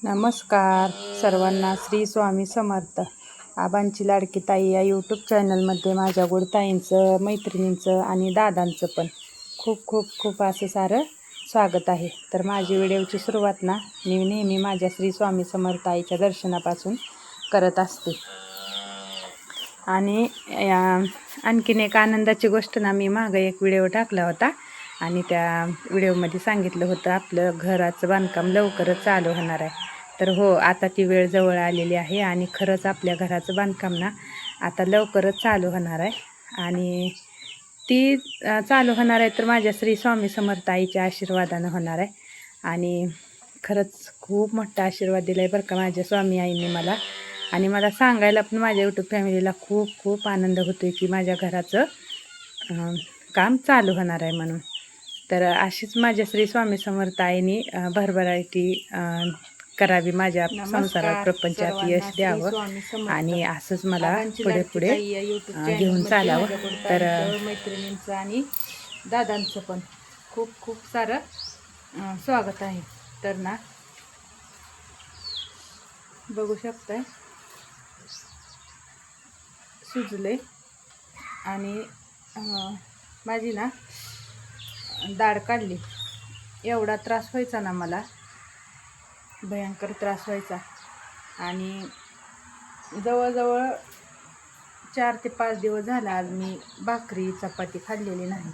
नमस्कार सर्वांना, श्री स्वामी समर्थ. आबांची लाडकी ताई या यूट्यूब चॅनलमध्ये माझ्या गुडताईंचं, मैत्रिणींचं आणि दादांचं पण खूप खूप खूप असं सारं स्वागत आहे. तर माझी व्हिडिओची सुरुवात ना मी नेहमी माझ्या श्री स्वामी समर्थ आईच्या दर्शनापासून करत असते. आणि आणखीन एक आनंदाची गोष्ट ना, मी मागं एक व्हिडिओ टाकला होता आणि त्या व्हिडिओमध्ये सांगितलं होतं आपलं घराचं बांधकाम लवकरच चालू होणार आहे. तर हो, आता ती वेळ जवळ आलेली आहे आणि खरंच आपल्या घराचं बांधकाम ना आता लवकरच चालू होणार आहे. आणि ती चालू होणार आहे तर माझ्या श्री स्वामी समर्थ आईच्या आशीर्वादानं होणार आहे. आणि खरंच खूप मोठा आशीर्वाद दिला आहे बरं का माझ्या स्वामी आईने मला. आणि मला सांगायला पण माझ्या यूट्यूब फॅमिलीला खूप खूप आनंद होतो आहे की माझ्या घराचं काम चालू होणार आहे म्हणून. तर अशीच माझ्या श्री स्वामी समर्थ आईने भरभराटी करावी, माझ्या संसारात प्रपंचात यश द्यावं आणि असंच मला पुढे पुढे घेऊन चालावं. तर मैत्रिणींचं आणि दादांचं पण खूप खूप सारं स्वागत आहे. तर ना बघू शकताय सुजले आणि माझी ना दाढ काढली. एवढा त्रास व्हायचा ना मला, भयंकर त्रास व्हायचा. आणि जवळजवळ 4 ते 5 दिवस झाला आज मी भाकरी चपाती खाल्लेली नाही.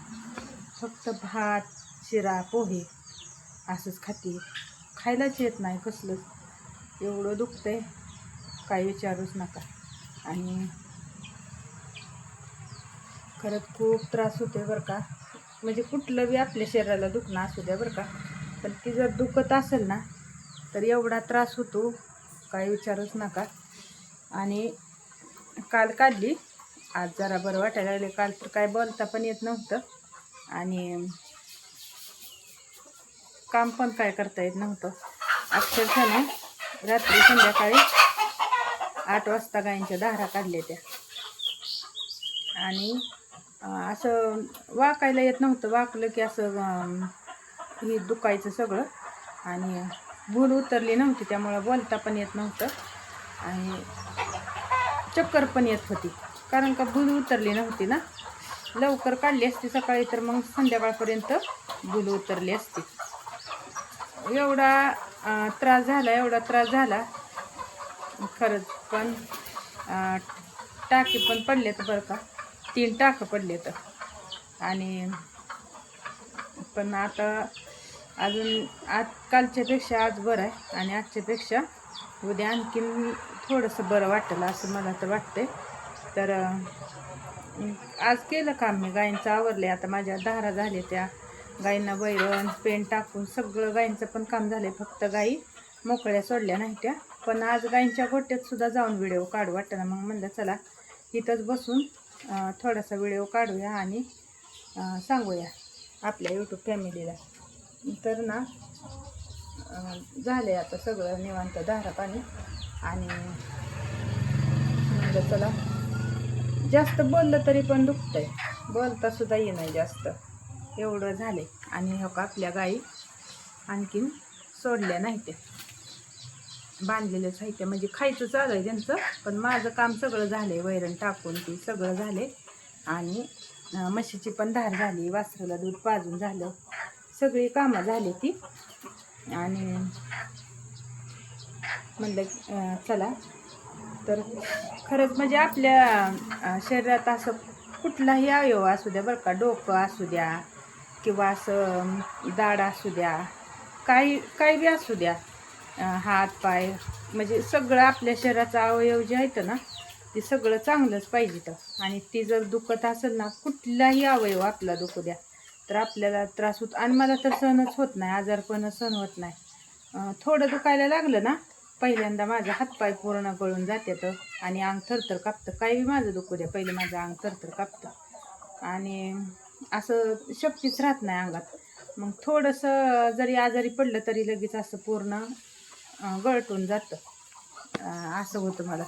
फक्त भात, शिरा, पोहे असंच खाते. खायलाच येत नाही कसलंच. एवढं दुखतंय काय विचारूच नका. आणि खरंच खूप त्रास होते बरं का. म्हणजे कुठलं बी आपल्या शरीराला दुखणं असू द्या बरं का, पण ती जर दुखत असेल ना तर एवढा त्रास होतो काय विचारूच नका. आणि काल काढली, आज जरा बरं वाटायला लागले. काल तर काय बोलता पण येत नव्हतं आणि काम पण काय करता येत नव्हतं. अक्षरशः ना रात्री संध्याकाळी 8 वाजता गायींच्या धारा काढल्या त्या. आणि असं वाकायला येत नव्हतं. वाकलं की असं हे दुखायचं सगळं. आणि भूल उतरली नव्हती त्यामुळं बोलता पण येत नव्हतं आणि चक्कर पण येत होती, कारण का भूल उतरली नव्हती ना. लवकर काढली असती सकाळी तर मग संध्याकाळपर्यंत भूल उतरली असती. एवढा त्रास झाला खरंच. पण टाके पण पडलेत बरं का, 3 टाकं पडलेत. आणि पण आता अजून कालच्यापेक्षा आज बरं आहे आणि आजच्यापेक्षा उद्या आणखीन थोडंसं बरं वाटेल असं मला तर वाटतंय. तर आज केलं काम मी, गायींचं आवरले. आता माझ्या धारा झाले, त्या गायींना वैरण पेंट टाकून सगळं गायींचं पण काम झालं. फक्त गायी मोकळ्या सोडल्या नाही त्या. पण आज गायींच्या गोट्यात सुद्धा जाऊन व्हिडिओ काढू वाटतं. मग म्हणलं चला इथंच बसून थोडासा व्हिडिओ काढूया आणि सांगूया आपल्या यूट्यूब फॅमिलीला. तर ना झाले आता सगळं निवांत धारा पाणी. आणि म्हणलं चला, जास्त बोललं तरी पण दुखतंय, बोलता सुद्धा ये नाही जास्त, एवढं झाले. आणि हो का आपल्या गाई आणखीन सोडल्या नाही, त्या बांधलेल्या साहित्य म्हणजे खायचं चालू आहे त्यांचं. पण माझं काम सगळं झालंय, वैरण टाकून ती सगळं झाले. आणि म्हशीची पण धार झाली, वासराला दूध पाजून झालं, सगळी कामं झाली ती. आणि म्हणलं चला. तर खरंच म्हणजे आपल्या शरीरात असं कुठलाही अवयव असू द्या बरं का, डोकं असू द्या किंवा असं दाढ असू द्या, काही बी असू द्या, हात पाय, म्हणजे सगळं आपल्या शरीराचा अवयव जे आहेत ना ते सगळं चांगलंच पाहिजे. तर आणि ती जर दुखत असेल ना, कुठलाही अवयव आपला दुखू द्या, तर आपल्याला त्रास होतो. आणि मला तर सहनच होत नाही, आजारपण सहन होत नाही. थोडं दुखायला लागलं ना, पहिल्यांदा माझा हातपाय पूर्ण गळून जातात आणि अंग थरथर कापतं. काही बी माझं दुखू द्या, पहिले माझं अंग थरथर कापतं आणि असं शक्तीच राहत नाही अंगात. मग थोडंसं जरी आजारी पडलं तरी लगेच असं पूर्ण गळटून जातं, असं होतं मला.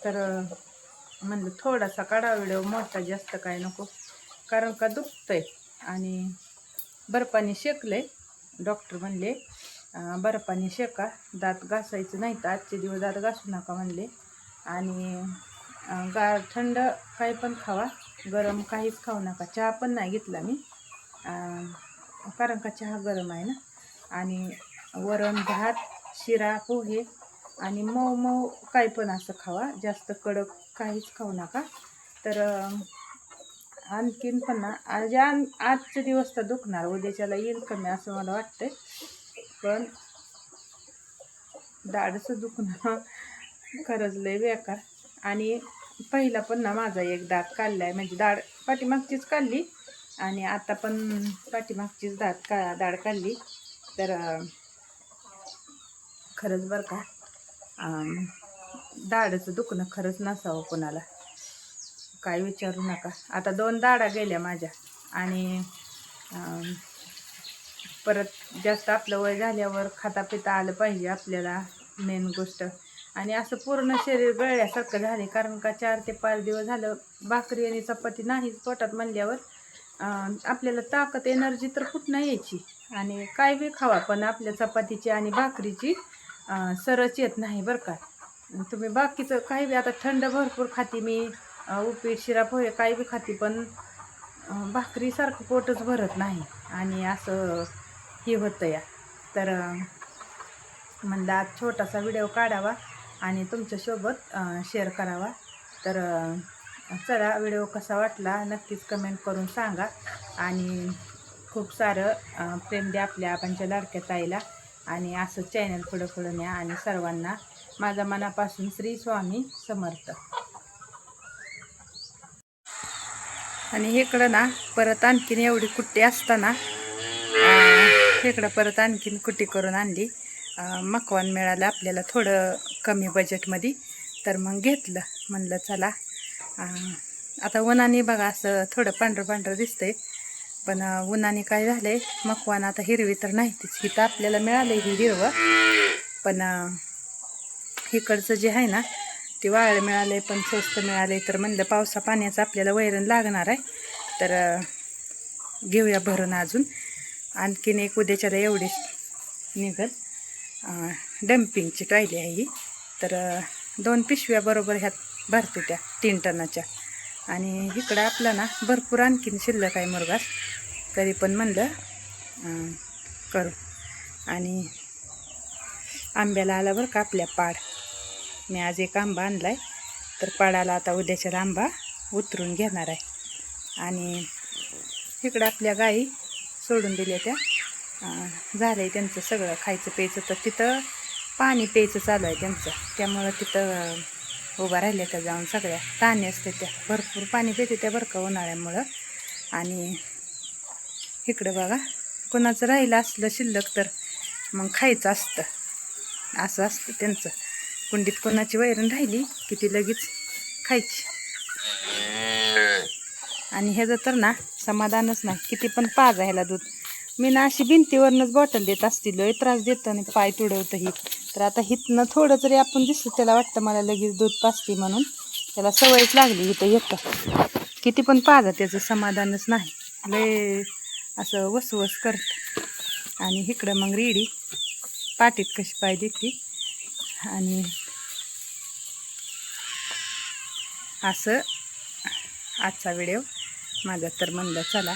तर म्हणलं थोडासा काढा व्हिडिओ, मोठा जास्त काय नको, कारण का दुखतंय. आणि बर्फाने शेकलंय, डॉक्टर म्हणले बर्फाने शेका, दात घासायचं नाही तर आजचे दिवस दात घासू नका म्हणले. आणि गार थंड काही पण खावा, गरम काहीच खाऊ नका. चहा पण नाही घेतला मी, कारण का चहा गरम आहे ना. आणि वरण भात, शिरा, पोहे आणि मऊ मऊ काही पण असं खावा, जास्त कडक काहीच खाऊ नका. तर आणखीन पण ना आजचे दिवस तर दुखणार, उद्याच्याला येईल कमी असं मला वाटतंय. पण दाढचं दुखणं खरंच लय बेकार. आणि पहिला पण ना माझा एक दात काढलाय, म्हणजे दाढ पाठीमागचीच काढली आणि आता पण पाठीमागचीच दाढ काढली. तर खरंच बरं का, दाढचं दुखणं खरंच नसावं कोणाला, काय विचारू नका. आता 2 दाढा गेल्या माझ्या. आणि परत जास्त आपलं वय झाल्यावर खाता पिता आलं पाहिजे आपल्याला, मेन गोष्ट. आणि असं पूर्ण शरीर गळल्यासारखं झाले, कारण का 4 ते 5 दिवस झालं भाकरी आणि चपाती नाहीच पोटात म्हणल्यावर आपल्याला ताकद एनर्जी तर कुठं यायची. आणि काय बी खावा पण आपल्या चपातीची आणि भाकरीची सरच येत नाही बरं का. तुम्ही बाकीचं काही बी, आता थंड भरपूर खाते मी, उपीट शिरा पोहे काही बी खाते, पण भाकरीसारखं पोटच भरत नाही आणि असं हे होतं या. तर म्हणलं आज छोटासा व्हिडिओ काढावा आणि तुमच्यासोबत शेअर करावा. तर चला, व्हिडिओ कसा वाटला नक्कीच कमेंट करून सांगा. आणि खूप सारं प्रेम द्या आपल्या आपणच्या लाडक्या ताईला. आणि असं चॅनल पुढं पुढं न्या. आणि सर्वांना माझ्या मनापासून श्री स्वामी समर्थ. आणि इकडं ना परत आणखीन एवढी कुट्टी असताना इकडं परत आणखीन कुट्टी करून आणली. मकवान मिळालं आपल्याला थोडं कमी बजेटमध्ये, तर मग घेतलं. म्हणलं चला, आता उन्हाने बघा असं थोडं पांढरं पांढरं दिसतंय, पण उन्हाने काय झालंय, मकवान आता हिरवी तर नाही तीच. हिथं आपल्याला मिळालं ही हिरवं, पण इकडचं जे आहे ना ते वाळं मिळालंय, पण स्वस्त मिळालंय. तर म्हणलं पावसा पाण्याचं आपल्याला वैरण लागणार आहे, तर घेऊया भरून. अजून आणखीन एक उद्याच्याला एवढीच निघल. डम्पिंगची टॉयली आहे ही, तर 2 पिशव्या बरोबर ह्यात भरते त्या 3 टनाच्या. आणि इकडं आपलं ना भरपूर आणखीन शिल्लक आहे मुरगास, तरी पण म्हणलं करू. आणि आंब्याला आला बरं का आपल्या पाड. मी आज एक आंबा आणलाय, तर पाडाला आता उद्याच्याला आंबा उतरून घेणार आहे. आणि इकडं आपल्या गाई सोडून दिल्या त्या, झालं आहे त्यांचं सगळं खायचं प्यायचं. तर तिथं पाणी प्यायचं चालू आहे त्यांचं, त्यामुळं तिथं उभा राहिल्या त्या जाऊन. सगळ्या ताणी असते त्या, भरपूर पाणी पिते त्या बरं का उन्हाळ्यामुळं. आणि इकडं बघा, कोणाचं राहिलं असलं शिल्लक तर मग खायचं असतं, असं असतं त्यांचं. कुंडीत कोणाची वैरण राहिली की ती लगेच खायची. आणि ह्याचं तर ना समाधानच नाही, किती पण पाजा ह्याला दूध. मी ना अशी भिंतीवरनंच बॉटल देत असते, लय त्रास देतं आणि पाय तुडवतं ही. तर आता हितनं थोडं जरी आपण दिसलं त्याला वाटतं मला लगेच दूध पाजते म्हणून, त्याला सवयच लागली इथं येतं. किती पण पाजा त्याचं समाधानच नाही, लय असं वसवस करतं. आणि इकडं मग रेडी पाटीत कशी पाय देते. आणि असं आजचा व्हिडिओ माझा. तर म्हणलं चला